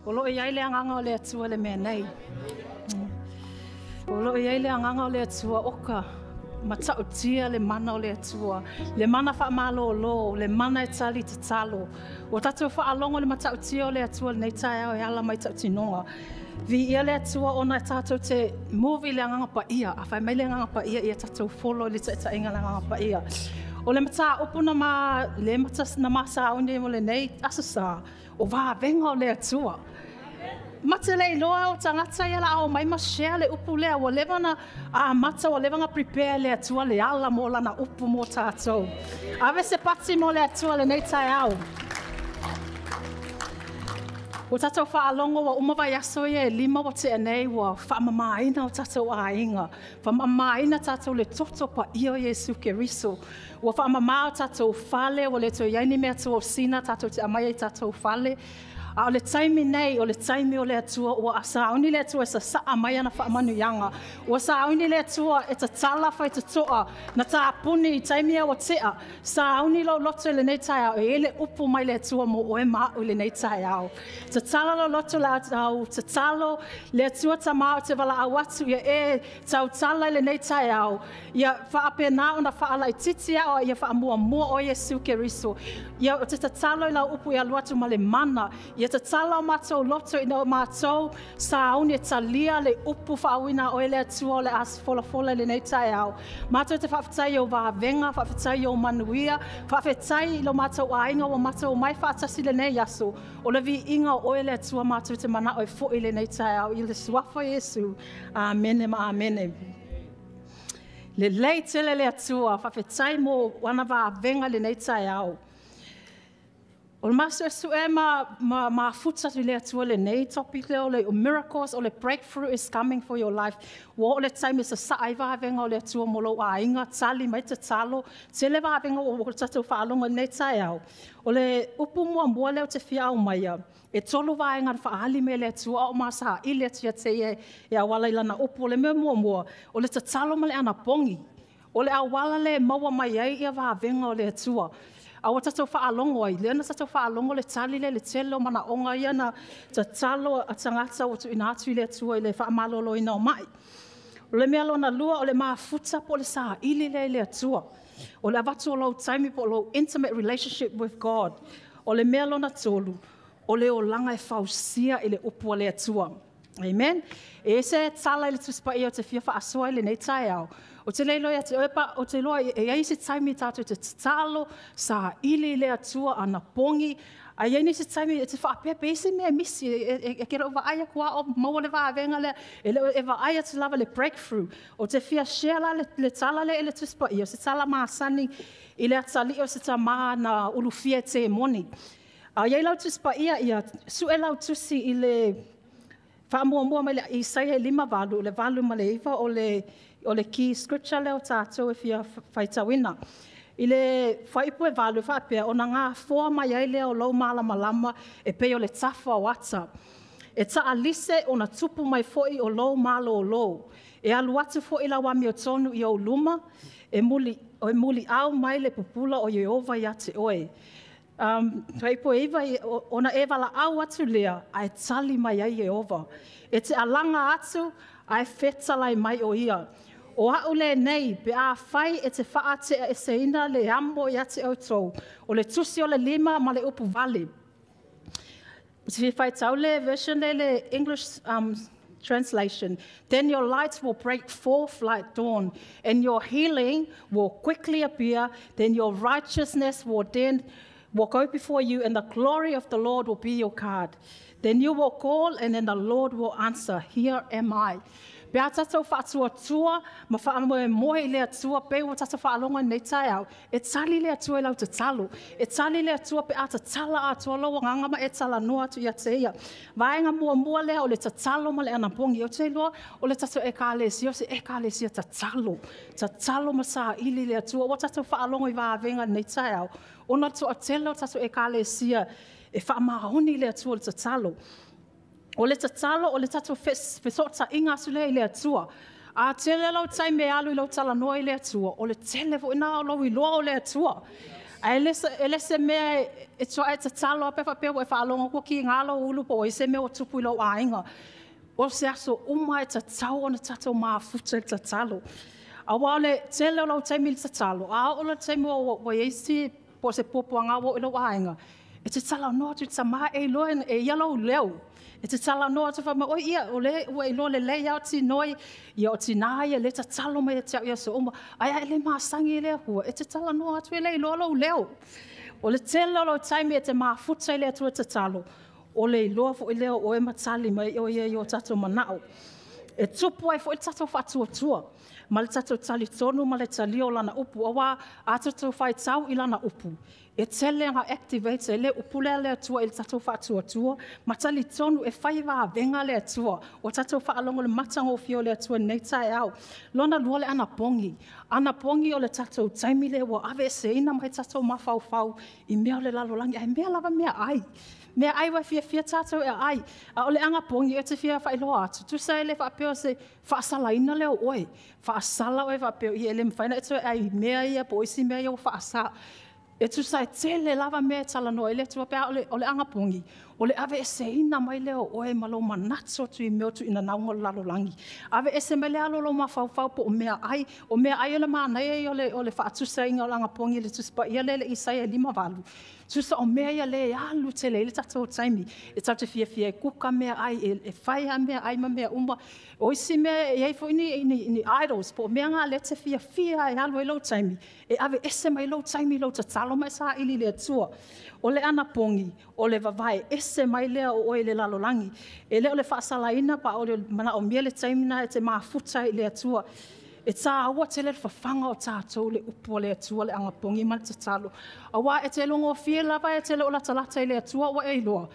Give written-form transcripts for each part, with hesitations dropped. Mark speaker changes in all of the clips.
Speaker 1: O lo iai le anganga o le atua le mea nei. O lo iai le anganga o le atua oka. Ma tautia le mana o le atua. Le mana whaamalo o lo, le mana e tali te talo. O tatou whaalongo le matautia o le atua le nei tae au e ala mai tautinonga. Vi ia le atua ona e tatou te movie le anganga pa ia. A whai mai le anganga pa ia i e tatou follow le ta inga le anganga pa ia. O le mata opuna ma le matas na masa aune mo le nei asasa. O wa venga o le atua. Mata le loa o tangata ia la o mai ma share le upu lea o levana a mata o levanga prepare le atua le ala mo lana upu mo tatou. Ave se pati mo le atua le nei tai au. O tatou whaalongo wa umawai aso ia e lima wa te anei wa whaamamaina o tatou a inga. Whaamamaina tatou le toto pa ia o Yesu Keriso. Wa whaamama o tatou whale o le to iaini mea to o sina tatou te amai tatou whale. A o le taimi nei, o le taimi o le atua, ua a sauni le atua e sa saa mai ana whaamanu ianga. Ua sauni le atua e ta tala whai ta toa, na ta apuni i taimi e o tea. Sauni lo loto le nei tai au, e ele upu mai le atua mo o e maa u le nei tai au. Ta tala lo loto le au, ta talo le atua ta maa te wala au atu, ia e tau tala le nei tai au. Ia whaape na o na whaala i titi au, ia whaamua mua o Yesu Keriso. Ia o te ta talo i la upu i aluatu ma le mana, ia te tala o mātou loto i nao mātou, sa auni e talia le upu whaawina o ele atua o le as fola le nei tai au. Mātou te whawhetai o wāwenga, whawhetai o manuia, whawhetai lo mātou ainga o mātou mai whaatasi le nei aso, o le vi inga o ele atua mātou te mana o e fo i le nei tai au, i le suafa Yesu. Amene ma amene. Le lei tele le atua, whawhetai mo wana wāwenga le nei tai au. O le maso e su e ma futa tu le atua le nei topic leo le miracles o le breakthrough is coming for your life. Wa o le time sa saaiva venga o le atua molo a inga tali mai te talo te le va venga o tatou whaalonga nei tai au. O le upu mua leo te fia au mai e tolo va inga whaali me le atua o masa i le atua te e awala ilana upu o le mea mua o le te talo ma le ana pongi. O le awala le maua mai ai ia va venga o le atua. A o tatou whaalongo ai, leana tatou whaalongo le tali le telo mana onga ia na ta talo a tangata o tu inatu i le atua i le whaamalolo ina o mai. O le mea lona lua o le maa futa po le saa ili le atua. O le avatu o lau taimi po lau intimate relationship with God. O le mea lona tolu, o le o langa e whausia i le upu o le atua. Amen. E se tala i le tuspa i o te fia whaasoa i le nei tai au. O te leilo ia te oepa, o te loa e ai se taimi tātou te talo sa ili le atua ana pongi. A iai ni se taimi e te whaapepe e se mea misi e kera o waaia kua o maua le waavenga le e waaia te lava le breakthrough. O te fia share la le tala le ele tuspa i o se tala maasani i le atali o se ta maa na ulufia te moni. A iai lau tuspa ia su e lau tusi i le whaamua mai le Isaia 5 le valu ma le iwa o le key scripture leo tātou e fia whaitawina. I le whaipu e valu whapea o na ngā fōa mai ai leo lau malama e peo le tafa o ata. E ta alise o na tupu mai foi o lau malo o lau. E alu atu foi la wami o tonu i o luma e muli au mai le pupula o Jehova ia te oe. Whaipu e iwa o na e wala au atu lea a e tali mai ai Jehova. E te alanga atu a e whetalai mai o ia. O hau le nei, pe a whai e te whaatea e seina le ambo i ate au tau. O le tusi o le 5 ma le upu vale. Te whai tau le version le English translation. Then your lights will break forth like dawn, and your healing will quickly appear. Then your righteousness will go before you, and the glory of the Lord will be your guard. Then you will call, and then the Lord will answer, here am I. Pea tatou whaatua, ma whaamoe moe le atua, pe o tatou whaalonga nei tai au, e tali le atua e lau te talo, e tali le atua pe a ta tala atua lau ngangama e tala noa atu ia te ia. Vaenga mua lea o le ta talo ma le anapongi, o te loa o le tatou e kālesi, o se e kālesi ta talo ma sa ili le atua, o tatou whaalonga i vāvenga nei tai au, o na to a telo tatou e kālesi e whaamahoni le atua le ta talo. O le tatalo, o le tatou whesota inga sule i le atua. A tele lau tai me alu i lau tala noa i le atua. O le tele vo ina o lau i loa o le atua. Ele se mea e toa e tatalo a pefa peo e whaalonga kua ki ngalo ulu po e se mea o tupu i lau ainga. O se aso uma e tatau ona tatou maafuta i tatalo. A wale tele o lau taimi i tatalo. A o lau taimi o eisi po se popoanga o i lau ainga. E te tala noa tu tama e loen e yellow leo. E te tala noa tu whama, oi ia, o le, ua i lo le lei au ti noi, ia o ti nāia, le ta talo mai e te au ia so uma, aia ele maasangi e lea hua, e te tala noa tu e le i lo lau leo. O le tele o lau taimi e te maafuta i lea tu e te talo, o le i loa fo i leo o e matali mai o ia i o tatou manao. E tupu ai fo i tatou whatua tua, ma le tatou tali tonu, ma le tali o lana upu, awa a tatou whai tau i lana upu. E tele nga activate e le upule le atua il tatou whaatua tua, ma tali tonu e whai wā venga le atua, o tatou whaalongo le matango fio le atua nei tae au. Lona lua le ana pongi o le tatou taimi le wa ave se ina mai tatou mawhau i mea le lalolangi, ai mea lava mea ai. Mea ai wa fia tatou e ai, a o le anga pongi e te fia whai loa atu. Tu sa ele whaapeo se whaasala ina leo oe, whaasala oe whaapeo i ele mwhaina e tu ai mea ia po isi mea ia o whaasa. E tu sai tele lava mea tala noa, ele tua pea o le anga pongi, o le ave ese ina mai leo oe malo manatso tu i meo tu ina naunga lalo langi. Ave ese me lea lolo mawhau po o mea ai o le maanai o le whaatusa inga o le anga pongi le tuspa ia le isai e 5 walu. Tusa o mea ia le alu te le tatou taimi, e tau te fia e kuka mea ai, e whaia mea ai ma mea uma, o isi mea e eifo ini idols, po mea ngā le te fia e alu e lau taimi, e ave ese mai lau taimi lau ta talo mai sa ili le atua, o le ana pongi, o le vavai, ese mai lea o oe le lalolangi, e le o le whaasalaina pa o le mana o mea le taimina e te maafuta i le atua, e tā aua te le whawhanga o tātou le upu le atua le anga pongi mana te talo. Awa e te longo fie lava e te le o latalata i le atua wa e loa.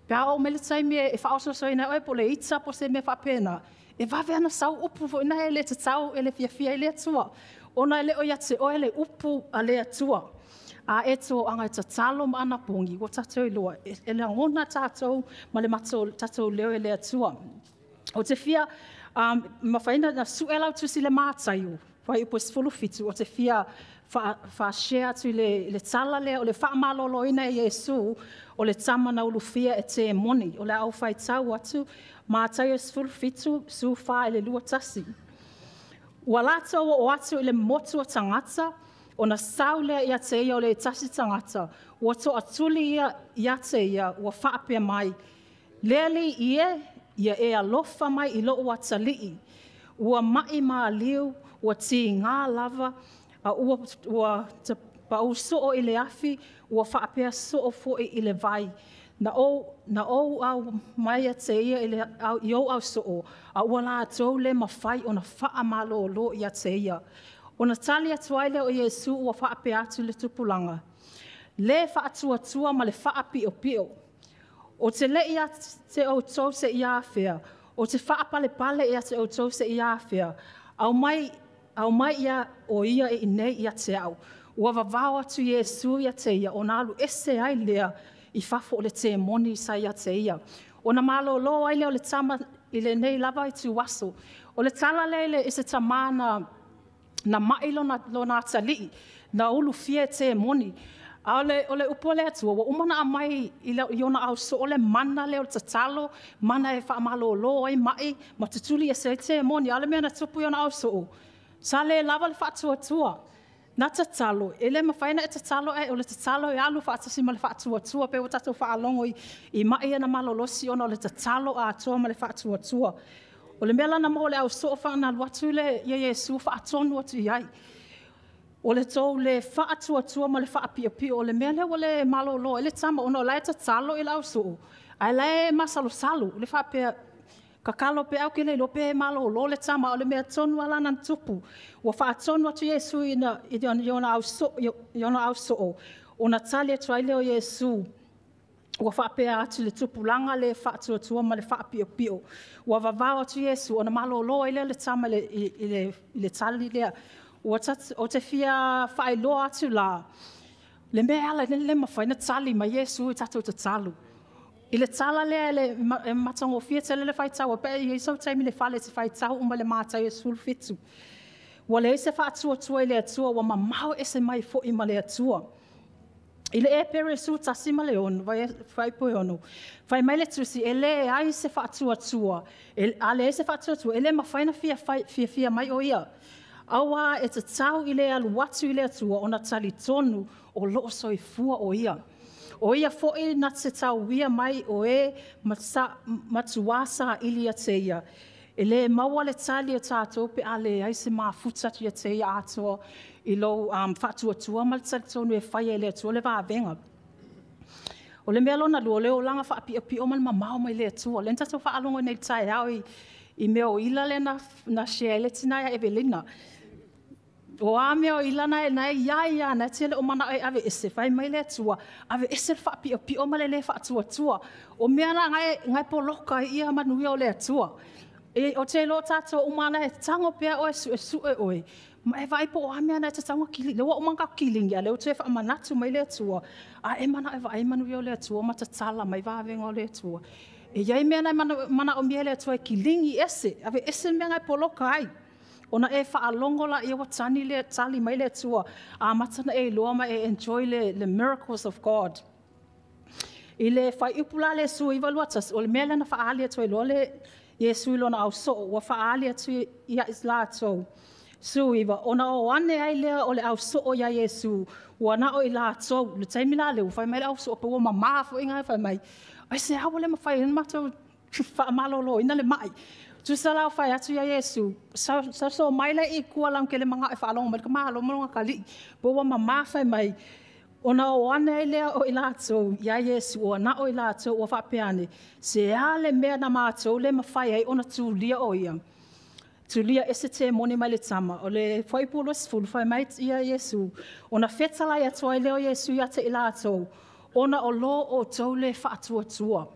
Speaker 1: Pea o me le taimi e whaososoina oe po le itza po se me whapena. E wawe ana sau upu fo ina e le te tau e le fia i le atua. Ona e le o yate o e le upu a le atua. A e tō anga e ta talo ma ana pongi o tātou i loa. E le angona tātou ma le mato tātou leo e le atua. O te fia ma whaina na suelau tu si le mātaiu, whai upo sifulu fitu, o te fia wha-share tu le tala lea, o le whaamalolo ina i Yesu, o le tama na ulu fia e te moni, o le au whai tau atu, mātaiu sifulu fitu, su wha e le lua tasi. Ua lata o atu i le motu o tangata, o na sau lea ia te ia o le tasi tangata, ua to atuli ia te ia, ua whaapea mai, leali ia e alofa mai i loo atalii, ua mai maa liu, ua ti ngā lava, ua pau soo i le afi, ua whaapea soo fo i le vai. Na o au mai a te ia i o au soo, a ua la atou le mawhai o na wha malo lo i a te ia. O na tali atuaile o Yesu ua whaapea atu le tupulanga. Le whaatua ma le whaapio pio. O te le ia te o tau se ia awhia, o te whaapale ia te o tau se ia awhia, au mai ia o ia e nei ia te au. Ua wawao atu Yesu ia te ia, o nalu ese ai lea i whafo o le te moni sa ia te ia. O na malo lo ai lea o le tama i le nei lava i tu waso. O le tala leile i se tamana na mailo lo na atali, na ulu fie te moni. O le upo le atua, wa umana a mai i ona au so o le mana leo le tatalo, mana e whaamalo lo ai mai, ma tutuli e se te moni, ale mea na tupu i ona au so o. Sa le lava le whaatua tua, na tatalo, e le mawhaina e tatalo e, o le tatalo e alu whaatasi ma le whaatua tua, pe o tatou whaalongo i mai e na malolosi ona o le tatalo a atua ma le whaatua tua. O le mea lana mo le au so o whaana luatu le ia Yesu whaatonu atu i ai. O le tau le whaatua ma le whaapia o le mea leo le malolo, e le tama ona o lai tatalo i lau so. Ai lai masalo le whaapia kakalo pe au ke le lope malolo, le tama o le mea tonu ala nan tupu. Ua whaatonu atu Yesu i ona au so. O na tali atu ai leo Yesu. Ua whaapea atu le tupulanga le whaatua ma le whaapia. Ua vavao atu Yesu, o na malolo i le tama i le tali lea. O te fia whaeloa atu la, le mea ala le mawhaina tali ma Yesu i tatou te talu. I le tala lea le matango fia te le whaitau, pe i isau taimi le whale te whaitau uma le mātai e sulu fitu. Wa le ese whaatua i le atua, wa mamau ese mai fo i ma le atua. Ile e pere su tasi ma leon, vai po ono. Vai mai le tusi, ele ai se whaatua tua. Ale se whaatua tua, ele ma whaina fia mai o ia. Awa e te tau ile alu watu ile atua, ona tali tonu o loo soifua o ia. O ia fo'i na te tau wia mai o e matuasa ili a te ia. Ele maua le tali a tātou pe ale ai se mafuta tu a te ia atua i lo whaatua tua ma le tali tonu e whai e le atua le vāvenga. O le mea lona lua leo langa whaapi o mal mamau mai le atua. Le ntatou whaalongo nei tae au i mea o ila le na shea le tina ia Evelina. O a mea o ilana e nai ia na tele o mana ai ave ese fai mai le atua. Ave ese whaapi o mal le whaatua tua. O mea na ngai poloka ia manuia o le atua. E o te lo tātou umana e tango pea o e su e oe. Ma e vai po o amea na te tango kili. Le wa o manga kilingi a leo te wha manatu mai le atua. A e mana e vai manu o le atua ma te tala mai vavenga o le atua. E iai mea na mana o mea le atua e kilingi ese. Ave ese mea ngai poloka ai. Ona e wha alongola i wa tani le tali mai le atua. A matana e loa ma e enjoy le miracles of God. I le whai upula le su i waluatas. O le mea na wha ali atua i loa le Yesu ilona au so wa faali atu ia islato su iwa ona o ane ai lea o le au so o ia Yesu wa na o ilato le taimila le fai mai au so po mama fo inga fai mai ai se hawo le mafai ma to fa malolo ina le mai tu sala fai atu ia Yesu sa so mai le I kualam ke le manga e fa long ma ka malo mo kali po wa mama fai mai ona o ane lea o ilato ia Yesu o na o ilato o whapeane se ale mea na mātou le mawhai ai ona tūlia o ia. Tūlia ese te moni mai le tama o le whaipulo sifulu whai mai ia Yesu. Ona whetala ia toa leo Yesu ia te ilato ona o lo o tau le whaatua tua.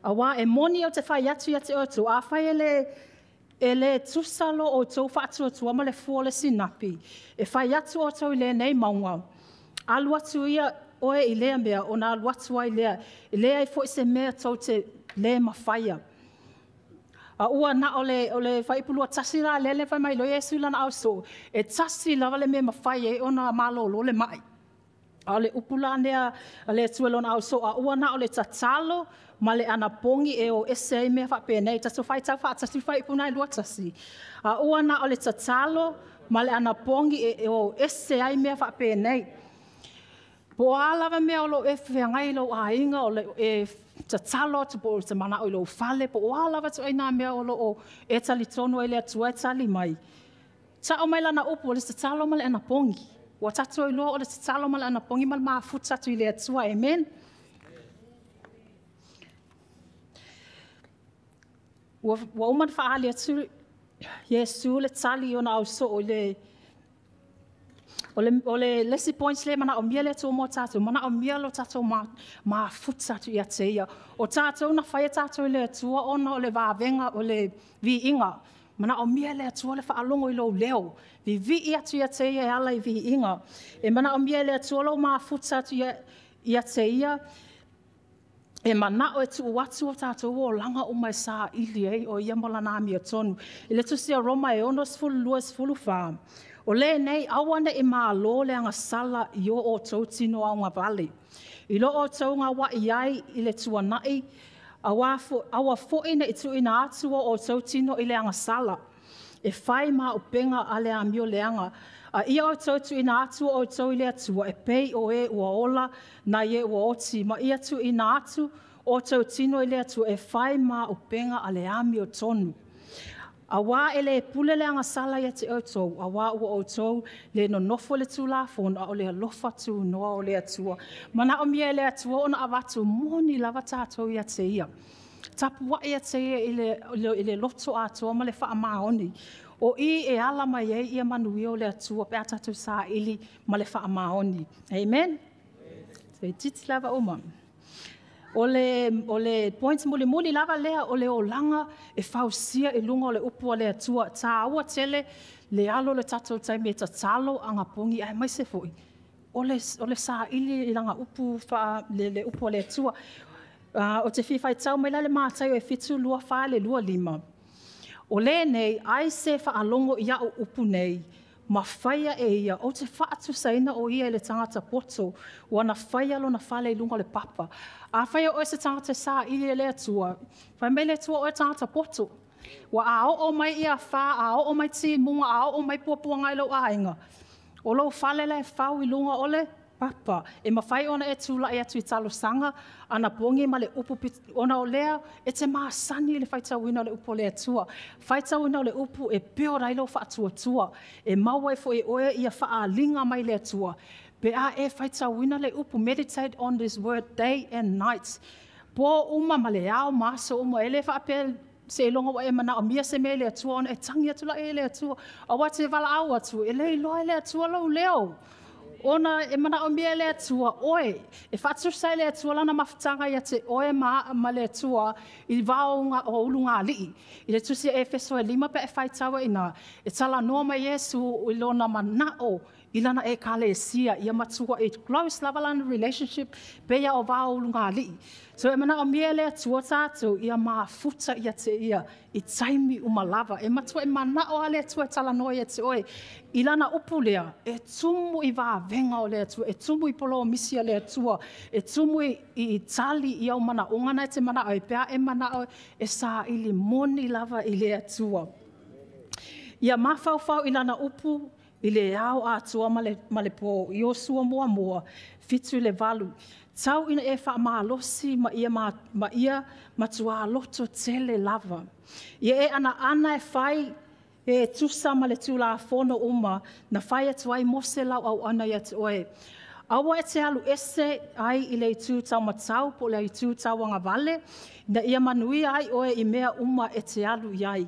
Speaker 1: Awa e moni o te whai atu ia te otu a whai ele tusalo o tau whaatua tua ma le fua le sinapi. E whai atu o tau le nei maunga. Alu atu ia oe I lea mea, o nā alu atu ai lea. I lea I fo se mea tau te le mawhaia. A ua na o le whaipulua tasi rā lele whai mai lo Yesu lana au so. E tasi lawa le mea mawhaia o nā malolo le mai. A le upula nea a le tuelona au so. A ua na o le tatalo ma le anapongi e o ese ai mea whapene. Tato whai tau whaatasi whaipuna I lua tasi. A ua na o le tatalo ma le anapongi e o ese ai mea whapene. Po alawa mea o lo e whiangai lo a inga o le e tatalo te po te mana o lo fale. Po alawa tu aina mea o lo o e tali tonu e lea tua e tali mai. Ta o mai lana upo o le tatalo ma le anapongi. Wa tatu i lo o le tatalo ma le anapongi ma le maafuta tu I lea tua. Amen. Wa uman whaali atu Yesu le tali o na au so o le O le lesi points le mana o mia le tō mō tātou, mana o mia lo tātou ma futa tu ia te ia. O tātou na whaia tātou le atua ona o le vāvenga o le vi inga. Mana o mia le atua le whaalongo I lo leo. Vi ia tu ia te ia e ala I vi inga. E mana o mia le atua lo ma futa tu ia te ia. E mana o e tu watu o tātou o langa o mai sā ili ei o ia mola nā mia tonu. I le tusi a Roma e ono sifulu lua sifulu whā. O le nei awana e maa lo le anga sala I o tau tino au ngā vale. I lo o tau ngā wa iai I le tuanai, awa fo'ina I tu ina atua o tau tino I le anga sala. E whai maa upenga a le amio le anga. A ia o tau tu ina atua o tau I le atua, e pei o e ua ola na ye ua oti. Ma ia tu ina atu o tau tino I le atua, e whai maa upenga a le amio tonu. Awa ele pule le anga sala ia te autou, awa ua autou le no nofo le tū la fona o le alofa tū noa o le atua. Mana o mia le atua ona awatu moni lava tātou ia te ia. Tapu wa ia te ia I le loto atua ma le wha maoni. O I e ala mai ei ia manui o le atua pe atatu sa ili ma le wha maoni. Amen? Te titi lava o mam. O le points muli lava lea o le o langa e fausia e lunga o le upu o le atua. Tā aua tele le alo le tatou taimi e tatalo anga pongi ai mai se foi. O le sa ili I langa upu le upu o le atua. O te whiwhai tau mai la le mātai o e fitu lua wha le lua lima. O le nei ai se wha alongo ia o upu nei. ma whaia e ia, o te whaatu saina o ia le tangata poto, wana whaia lo na whale lunga le papa. A whaia o se tangata sa ili le atua, whai mei le atua o e tangata poto. Wa a o mai ia wha, a o mai ti munga, a o mai puapua ngai lo ainga. O lo whale le whau I lunga o le papa. E ma whai ona e tula e atu I talo sanga, ana pongi ma le upu ona o lea, e te maa sani le whaitawina le upu le atua. Whaitawina le upu e peo railo whaatua tua. E maua e fo e oe ia wha linga mai le atua. Pe a e whaitawina le upu, meditate on this word day and night. Po uma ma le ao maso uma ele wha apel se longa wa e mana o mia se me le atua ona e tangi atu la e le atua. A wa te wala au atu, e le loa le atua lau leo. Ona e mana o mia le atua oe. E whatu sai le atua lana mawhitanga ia te oe ma le atua I vaonga o ulunga alii. I le tusi e feso e lima pe e whaitawa ina. E tala noa mai Yesu I lona manao. I lana e kale e sia, ia matua e close lavalana relationship pe ia o vao ulunga alii. So e mana o mia le atua tātou, ia maa futa ia te ia, I taimi umalava. E matua e mana o ale atua e tala noa ia te oe. I lana upu lea, e tumu I vaa venga o le atua, e tumu I polo o misia le atua, e tumu I tali I au mana ongana e te mana o e pea e mana o e sa ili moni lava I le atua. Ia mawhau I lana upu, I le au atua ma le po, I o sua mua mua, fitu le valu. Tau ina e wha maalosi ma ia matua loto tele lava. Ia e ana e whai e tusa ma le tula fono uma na whai atu ai mose lau au ana ia te oe. Awa e te alu ese ai I le tu tau matau po le tu tau anga vale na ia manui ai oe I mea uma e te alu iai.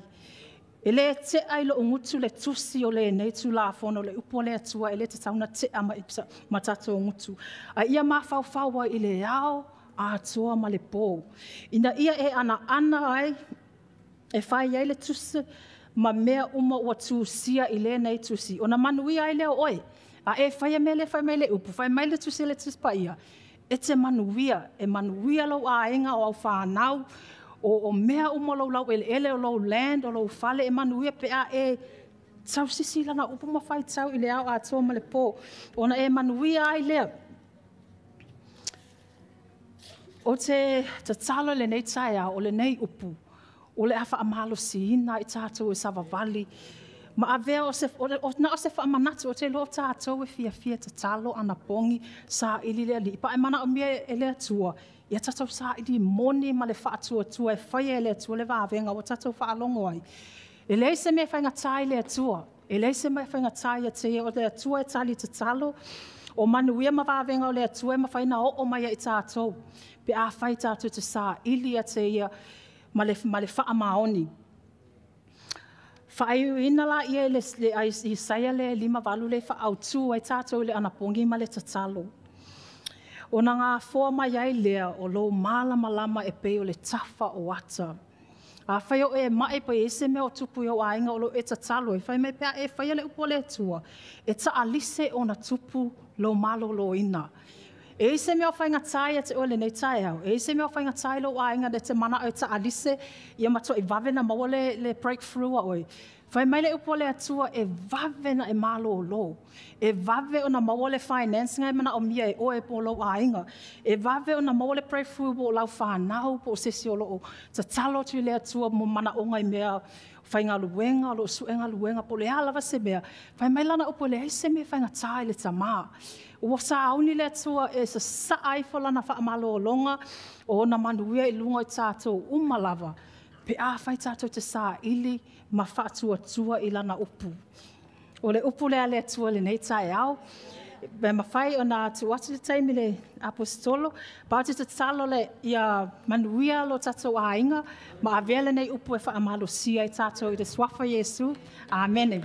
Speaker 1: Ele te ai lo ngutu le tusi o le nei tu la fono le upo le atua ele te tauna te ama ipsa matato ngutu. A ia mawhauwhaua I le ao a atua ma le pō. Ina ia e ana ai e whai ai le tusi ma mea uma ua tusia I le nei tusi. O na manui ai leo oe. A e whai me le upu, whai mai le tusi le tusi pa ia. E te manuia, e manuia lau a inga o au whanau, o mea umalo lau ele o lau land o lau fale e manuia pe a e tau sisi lana upu mawhai tau I le au a toa ma le pō. Ona e manuia ai lea. O te talo le nei taia o le nei upu. O le awha amalo si ina I tātou e savavali. Ma a vea o se wha manatu o te lo tātou e fia te talo ana pongi sa ili lea li. Pa e mana o mea e lea tua. Ia tatou sa ili moni ma le whaatua tua e whai e lea tua le vāwenga o tatou whaalongo ai. E lei se mea whainga tai lea tua. E lei se mea whainga tai a te o lea tua e tali te talo. O manuia ma vāwenga o lea tua e ma whaina o mai I tātou. Pe a whai tātou te sa ili a te ia ma le wha maoni. Whaiu ina la ia I saia le lima walu le wha au tū ai tātou le anapongi ma le tatalo. O na ngā fōa mai ai lea o lo malama e pei o le tafa o ata. A whai o e mai pa ese mea o tupu o ainga o lo e tatalo. E whai mai pia e whai le upo le tua. E ta alise o na tupu lo malo lo ina. E ise mea o whainga tai te ole nei tai au. E ise mea o whainga tai lo ainga de te mana o ta alise ia mato I vavena maua le breakthrough a oi. Whai mai le upo le atua e vavena e malo o lo. E vave o na maua le finance ngai mana o mia e oe po lo ainga. E vave o na maua le breakthrough po lau whanau po sesi o lo. Ta talo tu le atua mo mana o ngai mea whainga luenga, lo suenga luenga po le alawa se mea. Whai mai lana upo le ise mea whainga tai le tamaa. Ua sa auni le atua e sa saai lana wha amalo o longa o na manuia I lunga I tātou umalawa. Pe a whai tātou te sa ili ma whaatua tua I lana upu. O le upu lea le atua le nei tae au. Me ma whai o na tu atu te taimi le apostolo. Pāti te talo le ia manuia lo tātou a inga. Ma a vele nei upu e wha amalo sia I tātou I te swafa Yesu. Amen.